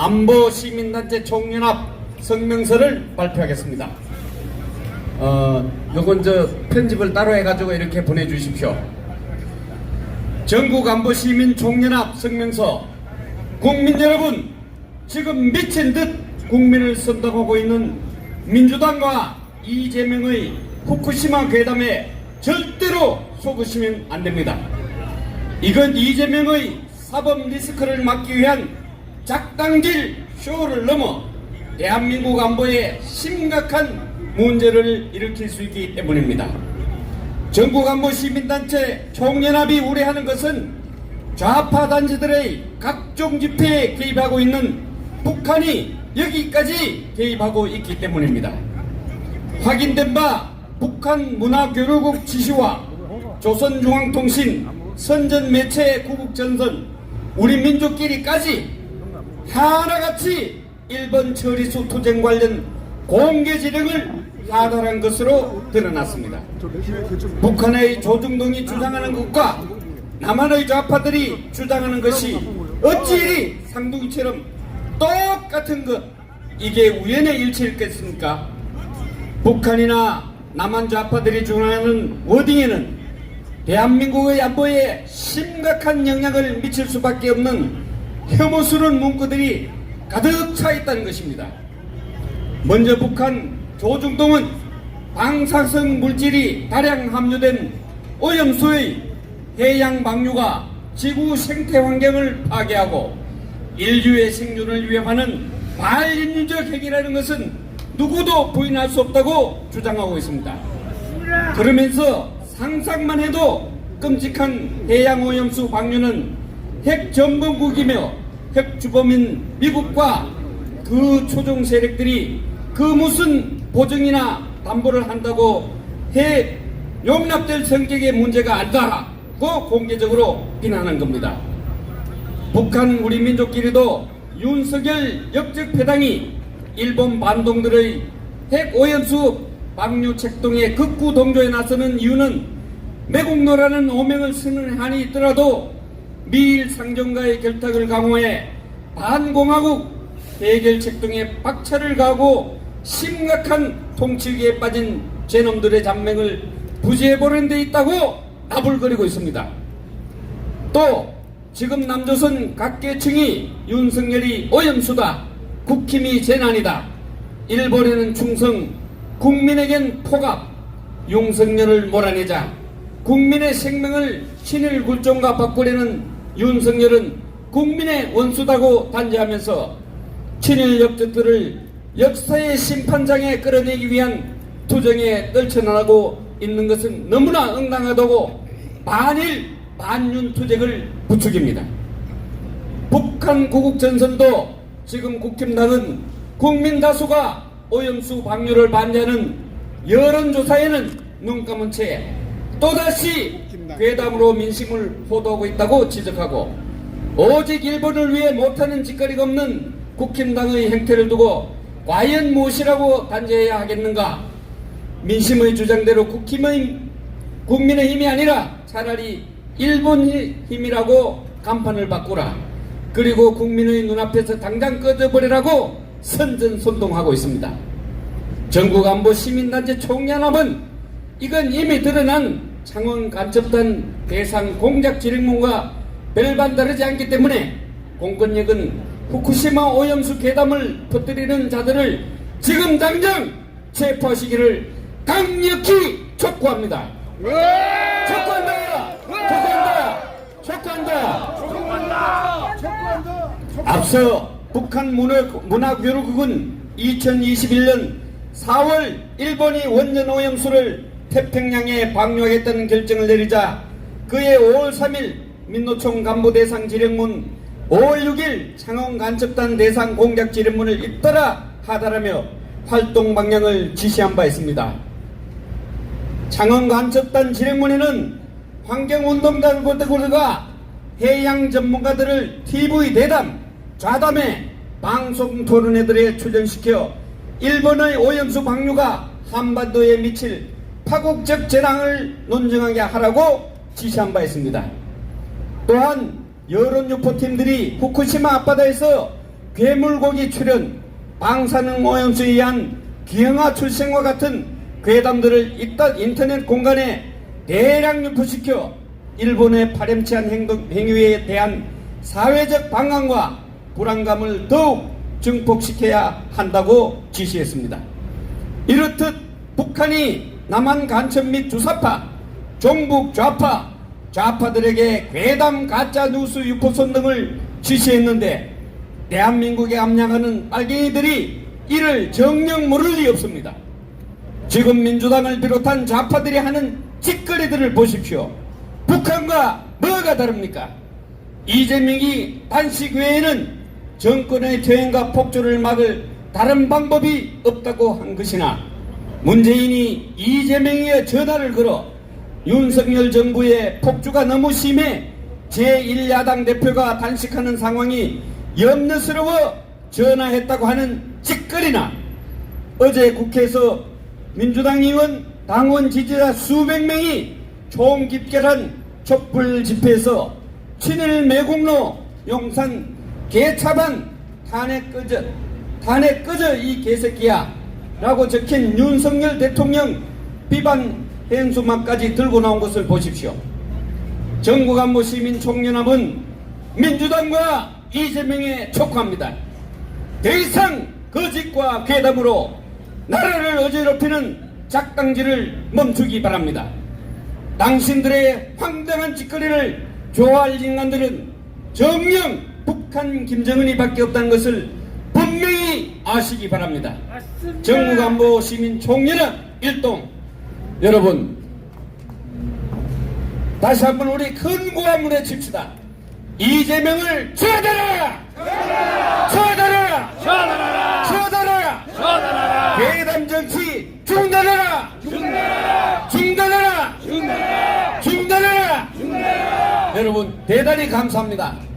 안보 시민단체 총연합 성명서를 발표하겠습니다. 요건 편집을 따로 해가지고 이렇게 보내주십시오. 전국 안보 시민 총연합 성명서. 국민 여러분, 지금 미친 듯 국민을 선동하고 있는 민주당과 이재명의 후쿠시마 괴담에 절대로 속으시면 안 됩니다. 이건 이재명의 사법 리스크를 막기 위한 작당질 쇼를 넘어 대한민국 안보에 심각한 문제를 일으킬 수 있기 때문입니다. 전국 안보 시민단체 총연합이 우려하는 것은 좌파 단체들의 각종 집회에 개입하고 있는 북한이 여기까지 개입하고 있기 때문입니다. 확인된 바 북한 문화교류국 지시와 조선중앙통신, 선전매체 구국전선, 우리 민족끼리까지 하나같이 일본 처리수 투쟁 관련 공개 지령을 하달한 것으로 드러났습니다. 북한의 조중동이 주장하는 것과 남한의 좌파들이 주장하는 것이 어찌 이리 상둥이처럼 똑같은 것, 이게 우연의 일치일겠습니까? 북한이나 남한 좌파들이 주장하는 워딩에는 대한민국의 안보에 심각한 영향을 미칠 수밖에 없는 혐오스러운 문구들이 가득 차 있다는 것입니다. 먼저 북한 조중동은 방사성 물질이 다량 함유된 오염수의 해양 방류가 지구 생태 환경을 파괴하고 인류의 생존을 위협하는 반인륜적 행위라는 것은 누구도 부인할 수 없다고 주장하고 있습니다. 그러면서 상상만 해도 끔찍한 해양 오염수 방류는 핵전범국이며 핵주범인 미국과 그 초종 세력들이 그 무슨 보증이나 담보를 한다고 해 용납될 성격의 문제가 아니다고 공개적으로 비난한 겁니다. 북한 우리 민족끼리도 윤석열 역적 패당이 일본 반동들의 핵오염수 방류 책동에 극구 동조에 나서는 이유는 매국노라는 오명을 쓰는 한이 있더라도 미일 상정과의 결탁을 강화해 반공화국 해결 책동에 박차를 가하고 심각한 통치위기에 빠진 죄놈들의 잔맹을 부지해보는 데 있다고 나불거리고 있습니다. 또 지금 남조선 각계층이 윤석열이 오염수다, 국힘이 재난이다, 일본에는 충성, 국민에겐 포갑, 윤석열을 몰아내자 국민의 생명을 신일 굴종과 바꾸려는 윤석열은 국민의 원수다고 단죄하면서 친일 역적들을 역사의 심판장에 끌어내기 위한 투쟁에 떨쳐나가고 있는 것은 너무나 응당하다고 반일 반윤 투쟁을 부추깁니다. 북한 구국전선도 지금 국힘당은 국민 다수가 오염수 방류를 반대하는 여론조사에는 눈 감은 채 또다시 괴담으로 민심을 호도하고 있다고 지적하고 오직 일본을 위해 못하는 짓거리가 없는 국힘당의 행태를 두고 과연 무엇이라고 단죄해야 하겠는가? 민심의 주장대로 국민의 힘이 아니라 차라리 일본의 힘이라고 간판을 바꾸라. 그리고 국민의 눈앞에서 당장 꺼져버리라고 선전선동하고 있습니다. 전국 안보 시민단체 총연합은 이건 이미 드러난 창원 간첩단 대상 공작 지령문과 별반 다르지 않기 때문에 공권력은 후쿠시마 오염수 괴담을 퍼뜨리는 자들을 지금 당장 체포하시기를 강력히 촉구합니다. 촉구한다. 앞서 북한 문화교류국은 2021년 4월 일본이 원전 오염수를 태평양에 방류하겠다는 결정을 내리자 그해 5월 3일 민노총 간부 대상 지령문, 5월 6일 창원 간첩단 대상 공작 지령문을 잇따라 하달하며 활동 방향을 지시한 바 있습니다. 창원 간첩단 지령문에는 환경운동가들과 해양 전문가들을 TV 대담, 좌담회, 방송 토론회들에 출연시켜 일본의 오염수 방류가 한반도에 미칠 파국적 재앙을 논증하게 하라고 지시한 바 있습니다. 또한 여론유포팀들이 후쿠시마 앞바다에서 괴물고기 출연, 방사능 오염수에 의한 기형아 출생과 같은 괴담들을 인터넷 공간에 대량 유포시켜 일본의 파렴치한 행위에 대한 사회적 방황과 불안감을 더욱 증폭시켜야 한다고 지시했습니다. 이렇듯 북한이 남한 간첩 및 주사파, 종북 좌파, 좌파들에게 괴담 가짜 뉴스 유포선 등을 지시했는데 대한민국에 암양하는 빨갱이들이 이를 정녕 모를 리 없습니다. 지금 민주당을 비롯한 좌파들이 하는 짓거리들을 보십시오. 북한과 뭐가 다릅니까? 이재명이 단식 외에는 정권의 퇴행과 폭주를 막을 다른 방법이 없다고 한 것이나 문재인이 이재명의 전화를 걸어 윤석열 정부의 폭주가 너무 심해 제1야당 대표가 단식하는 상황이 염려스러워 전화했다고 하는 짓거리나 어제 국회에서 민주당 의원 당원 지지자 수백 명이 총집결한 촛불 집회에서 친일 매국노 용산 개차반 탄핵 꺼져 이 개새끼야 라고 적힌 윤석열 대통령 비반 현수막까지 들고 나온 것을 보십시오. 정국안보 시민총연합은 민주당과 이재명에 촉구합니다. 더 이상 거짓과 괴담으로 나라를 어지럽히는 작당질을 멈추기 바랍니다. 당신들의 황당한 짓거리를 좋아할 인간들은 정녕 북한 김정은이 밖에 없다는 것을 분명히 아시기 바랍니다. 정국안보 시민총연합 일동 여러분, 다시 한번 우리 큰 고함을 외칩시다. 이재명을 처단하라! 처단하라! 처단하라! 처단하라! 처단하라! 괴담 정치 중단하라! 중단하라! 중단하라! 중단하라! 중단하라! 여러분 대단히 감사합니다.